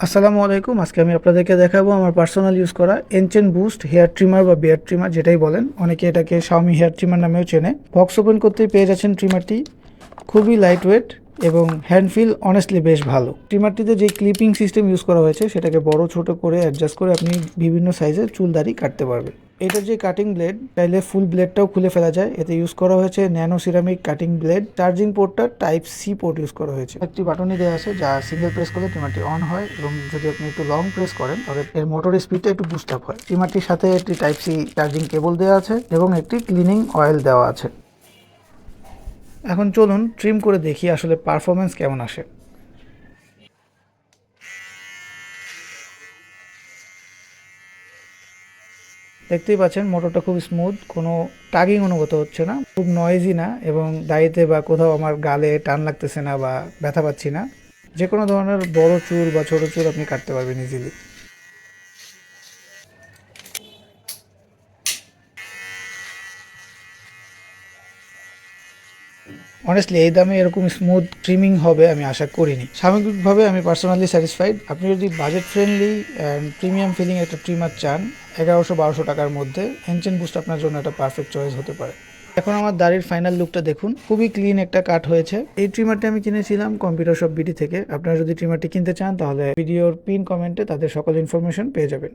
আসসালামু আলাইকুম। আজকে আমি আপনাদেরকে দেখাবো আমার পার্সোনাল ইউজ করা এনচেন বুস্ট হেয়ার ট্রিমার বা বিয়ার ট্রিমার যেটাই বলেন, অনেকে এটাকে শাওমি হেয়ার ট্রিমার নামেও চেনে। বক্স ওপেন করতেই পেয়ে যাচ্ছেন ট্রিমারটি। খুবই লাইট ওয়েট এবং হ্যান্ড ফিল অনেস্টলি বেশ ভালো। ট্রিমারটিতে যে ক্লিপিং সিস্টেম ইউজ করা হয়েছে সেটাকে বড় ছোট করে অ্যাডজাস্ট করে আপনি বিভিন্ন সাইজের চুল দাড়ি কাটতে পারবেন। এটার যে কাটিং ব্লেড, চাইলে ফুল ব্লেডটাও খুলে ফেলা যায়। এতে ইউজ করা হয়েছে nano ceramic cutting blade. Charging পোর্টটা টাইপ সি পোর্ট ইউজ করা হয়েছে। একটি বাটনই দেওয়া আছে যা সিঙ্গেল প্রেস করলে ট্রিমারটি অন হয়, এবং যদি আপনি একটু লং প্রেস করেন তাহলে এর মোটরের স্পিডটা একটু বুস্ট আপ হয়। ট্রিমারটির সাথে একটি টাইপ সি চার্জিং কেবল দেওয়া আছে এবং একটি ক্লিনিং অয়েল দেওয়া আছে। এখন চলুন ট্রিম করে দেখি আসলে পারফরমেন্স কেমন আসে। দেখতেই পাচ্ছেন মোটরটা খুব স্মুথ, কোনো টাগিং অনুভূত হচ্ছে না, খুব নয়েজি না, এবং দাড়িতে বা কোথাও আমার গালে টান লাগতেছে না বা ব্যথা পাচ্ছি না। যে কোনো ধরনের বড় চুল বা ছোট চুল আপনি কাটতে পারবেন ইজিলি। অনেস্টলি এই দামে এরকম স্মুথ ট্রিমিং হবে আমি আশা করিনি। সামগ্রিকভাবে আমি পার্সোনালি স্যাটিসফাইড। আপনি যদি budget friendly and premium feeling একটা ট্রিমার চান 1100-1200 টাকার মধ্যে, এনচেন বুস্ট আপনার জন্য একটা পারফেক্ট চয়েস হতে পারে। এখন আমার দাড়ির ফাইনাল লুকটা দেখুন, খুবই ক্লিন একটা কাট হয়েছে। এই ট্রিমারটি আমি কিনেছিলাম কম্পিউটার শপ বিডি থেকে। আপনারা যদি ট্রিমারটি কিনতে চান তাহলে ভিডিওর পিন কমেন্টে তাদের সকল ইনফরমেশন পেয়ে যাবেন।